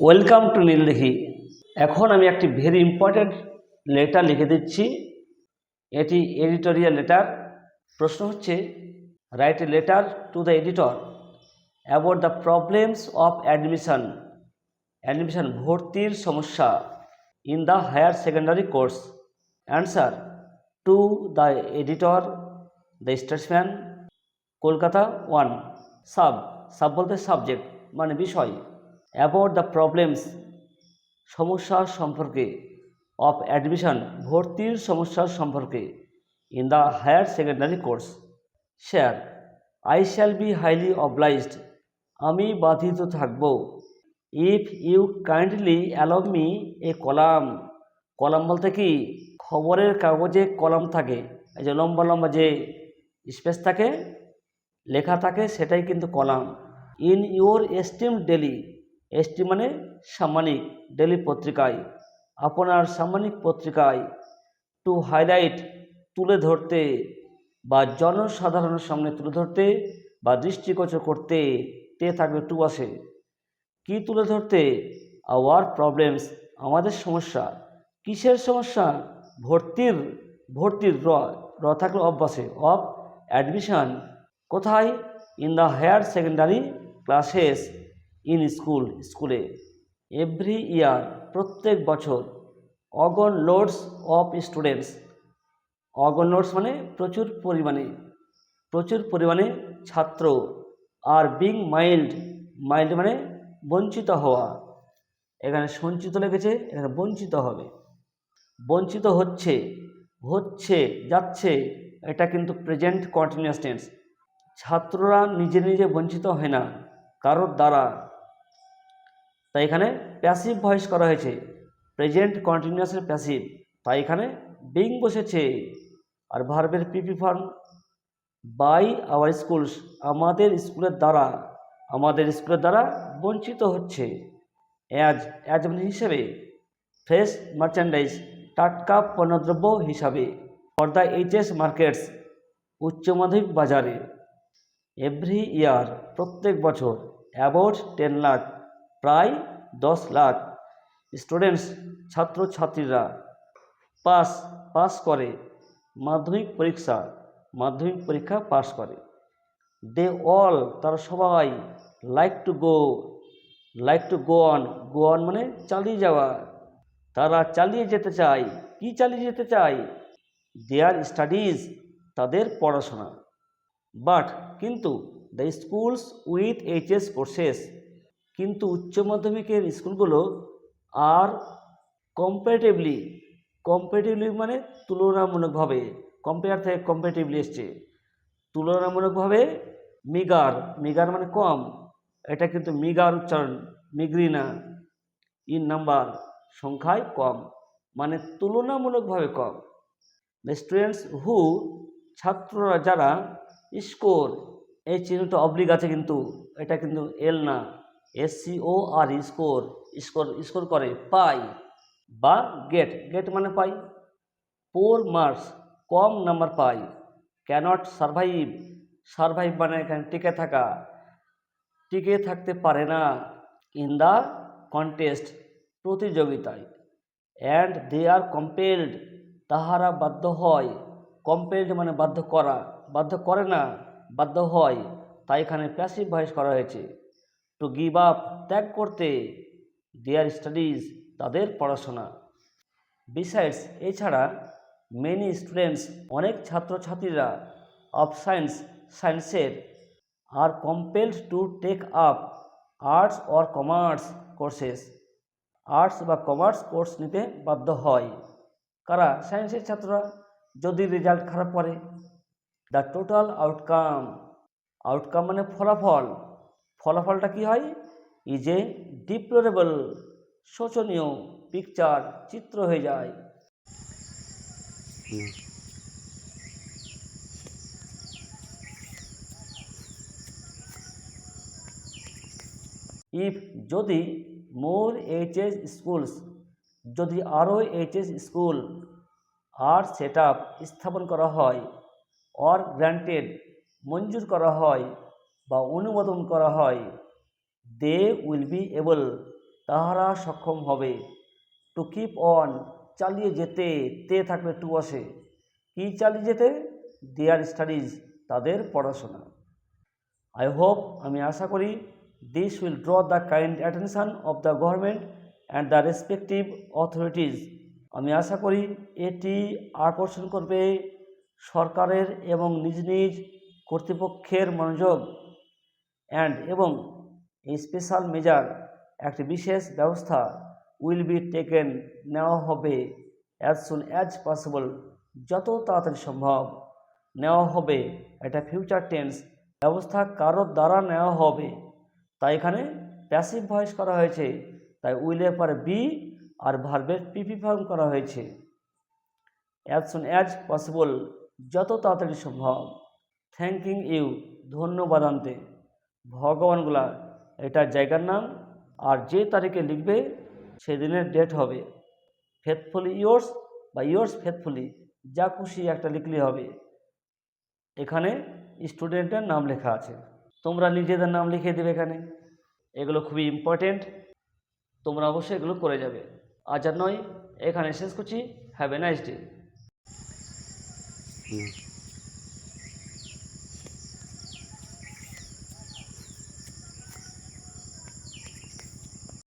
Welcome to Nildighi. এখন আমি একটি ভেরি ইম্পর্ট্যান্ট লেটার লিখে দিচ্ছি। এটি এডিটোরিয়াল লেটার। প্রশ্ন হচ্ছে, write a letter to the editor about the problems of admission ভর্তির সমস্যা in the higher secondary course. Answer, to the editor the Statesman, Kolkata 1। Sub বলতে সাবজেক্ট মানে বিষয়, অ্যাবাউট দ্য প্রবলেমস সমস্যা সম্পর্কে, অফ অ্যাডমিশন ভর্তির সমস্যার সম্পর্কে, in the higher secondary course. Sir, I shall be highly obliged, আমি বাধিত থাকব, if you kindly allow me a column. Column বলতে কি, খবরের কাগজে কলাম থাকে, এই যে লম্বা লম্বা যে স্পেস থাকে, লেখা থাকে, সেটাই কিন্তু column. In your esteem daily, esteem মানে সাম্মানিক, ডেলি পত্রিকায়, আপনার সাম্মানিক পত্রিকায়, টু হাইলাইট তুলে ধরতে, বা জনসাধারণের সামনে তুলে ধরতে বা দৃষ্টিগোচর করতে, তে থাকবে টু আসে। কি তুলে ধরতে? আওয়ার প্রবলেমস, আমাদের সমস্যা। কিসের সমস্যা? ভর্তির, র থাকলে অফ বসে, অফ অ্যাডমিশন। কোথায়? In the higher secondary classes, in স্কুলে। এভরি ইয়ার, প্রত্যেক বছর। অগন লোডস অফ স্টুডেন্টস, অগন লোডস মানে প্রচুর পরিমাণে ছাত্র, আর বিং মাইল্ড মানে বঞ্চিত হওয়া। এখানে সঞ্চিত লেগেছে, এখানে বঞ্চিত হবে। বঞ্চিত হচ্ছে, যাচ্ছে, এটা কিন্তু প্রেজেন্ট কন্টিনিউয়াস টেন্স। ছাত্ররা নিজে বঞ্চিত হয় না কারোর দ্বারা, তাই এখানে প্যাসিভ ভয়েস করা হয়েছে, প্রেজেন্ট কন্টিনিউয়াসের প্যাসিভ, তাই এখানে বিং বসেছে। আর ভার্বের PP form, by our schools, আমাদের স্কুলের দ্বারা বঞ্চিত হচ্ছে। অ্যাজ মানে হিসেবে, ফ্রেশ মার্চেন্ডাইজ টাটকা পণ্যদ্রব্য হিসাবে, ফর দ্য এইচএস মার্কেটস উচ্চ মাধ্যমিক বাজারে। এভরি ইয়ার প্রত্যেক বছর, অ্যাবাউট 10 লাখ প্রায় 10 লাখ, স্টুডেন্টস ছাত্রছাত্রীরা, পাস করে, মাধ্যমিক পরীক্ষা পাস করে। দে অল তারা সবাই, লাইক টু গো অন মানে চালিয়ে যাওয়া, তারা চালিয়ে যেতে চায়। কি চালিয়ে যেতে চায়? দেয়ার স্টাডিজ তাদের পড়াশোনা। বাট কিন্তু, the schools with HS courses কিন্তু উচ্চ মাধ্যমিকের স্কুলগুলো আর কম্পারেটিভলি মানে তুলনামূলকভাবে, কম্পেয়ার থেকে কম্পারেটিভলি এসছে, তুলনামূলকভাবে মিগার মানে কম, এটা কিন্তু মিগার উচ্চারণ, মিগ্রি না। ইন নাম্বার সংখ্যায় কম, মানে তুলনামূলকভাবে কম। দ্য স্টুডেন্টস হু ছাত্ররা যারা, স্কোর, এই চিহ্নটা অবলিক আছে কিন্তু এটা কিন্তু এল না, SCOR, স্কোর করে, পাই বা গেট মানে পাই। পোর মার্কস কম নাম্বার পাই। ক্যানট সারভাইভ মানে এখানে টিকে থাকতে পারে না। ইন দ্য কন্টেস্ট প্রতিযোগিতায়। অ্যান্ড দে আর কম্পেলড তাহারা বাধ্য হয়, কম্পেলড মানে বাধ্য করে না, বাধ্য হয়, তাই এখানে প্যাসিভ ভয়েস করা হয়েছে। টু গিভ আপ ত্যাগ করতে, দেয়ার স্টাডিজ তাদের পড়াশোনা। বিসাইডস এছাড়া, মেনি স্টুডেন্টস অনেক ছাত্রছাত্রীরা, অফ সায়েন্সের, আর compelled to take up arts or commerce courses, arts বা কমার্স কোর্স নিতে বাধ্য হয়। কারা? সায়েন্সের ছাত্ররা, যদি রেজাল্ট খারাপ করে। দ্য টোটাল আউটকাম মানে ফলাফলটা কি হয়? ইজ এ ডিপ্লোরেবল শোচনীয় চিত্র হয়ে যায়। ইফ যদি, মোর এইচএস স্কুলস যদি আরও এইচএস স্কুল, আর সেট আপ স্থাপন করা হয়, অর গ্রান্টেড মঞ্জুর করা হয় বা অনুমোদন করা হয়, দে উইল বি এবল তাহারা সক্ষম হবে। টু কিপ অন, চালিয়ে যেতে, তে থাকলে টু আসে। কি চালিয়ে যেতে? দেয়ার স্টাডিজ, তাদের পড়াশোনা। আই হোপ, আমি আশা করি, this will draw the kind attention of the government and the respective authorities. আমি আশা করি এটি আকর্ষণ করবে সরকারের এবং নিজ নিজ কর্তৃপক্ষের মনোযোগ এবং এই স্পেশাল মেজার, একটি বিশেষ ব্যবস্থা, উইল বি টেকেন, নেওয়া হবে, অ্যাজ সুন অ্যাজ পসিবল, যত তাড়াতাড়ি সম্ভব। নেওয়া হবে, এটা ফিউচার টেন্স, ব্যবস্থা কারোর দ্বারা নেওয়া হবে, তাই এখানে প্যাসিভ ভয়েস করা হয়েছে, তাই উইলের পরে বি আর ভার্বের পিপি ফর্ম করা হয়েছে। অ্যাজ সুন অ্যাজ পসিবল, যত তাড়াতাড়ি সম্ভব। থ্যাঙ্কিং ইউ, ধন্যবাদ আনতে। ভগবানগুলা, এটা জায়গার নাম, আর যে তারিখে লিখবে সেদিনের ডেট হবে। ফেথফুলি ইয়োর্স বা ইয়োর্স ফেথফুলি, যা খুশি একটা লিখলে হবে। এখানে স্টুডেন্টের নাম লেখা আছে, তোমরা নিজেদের নাম লিখে দেবে এখানে। এগুলো খুবই ইম্পর্টেন্ট, তোমরা অবশ্যই এগুলো করে যাবে। আজ আর নয়, এখানে শেষ করছি। Have a nice day.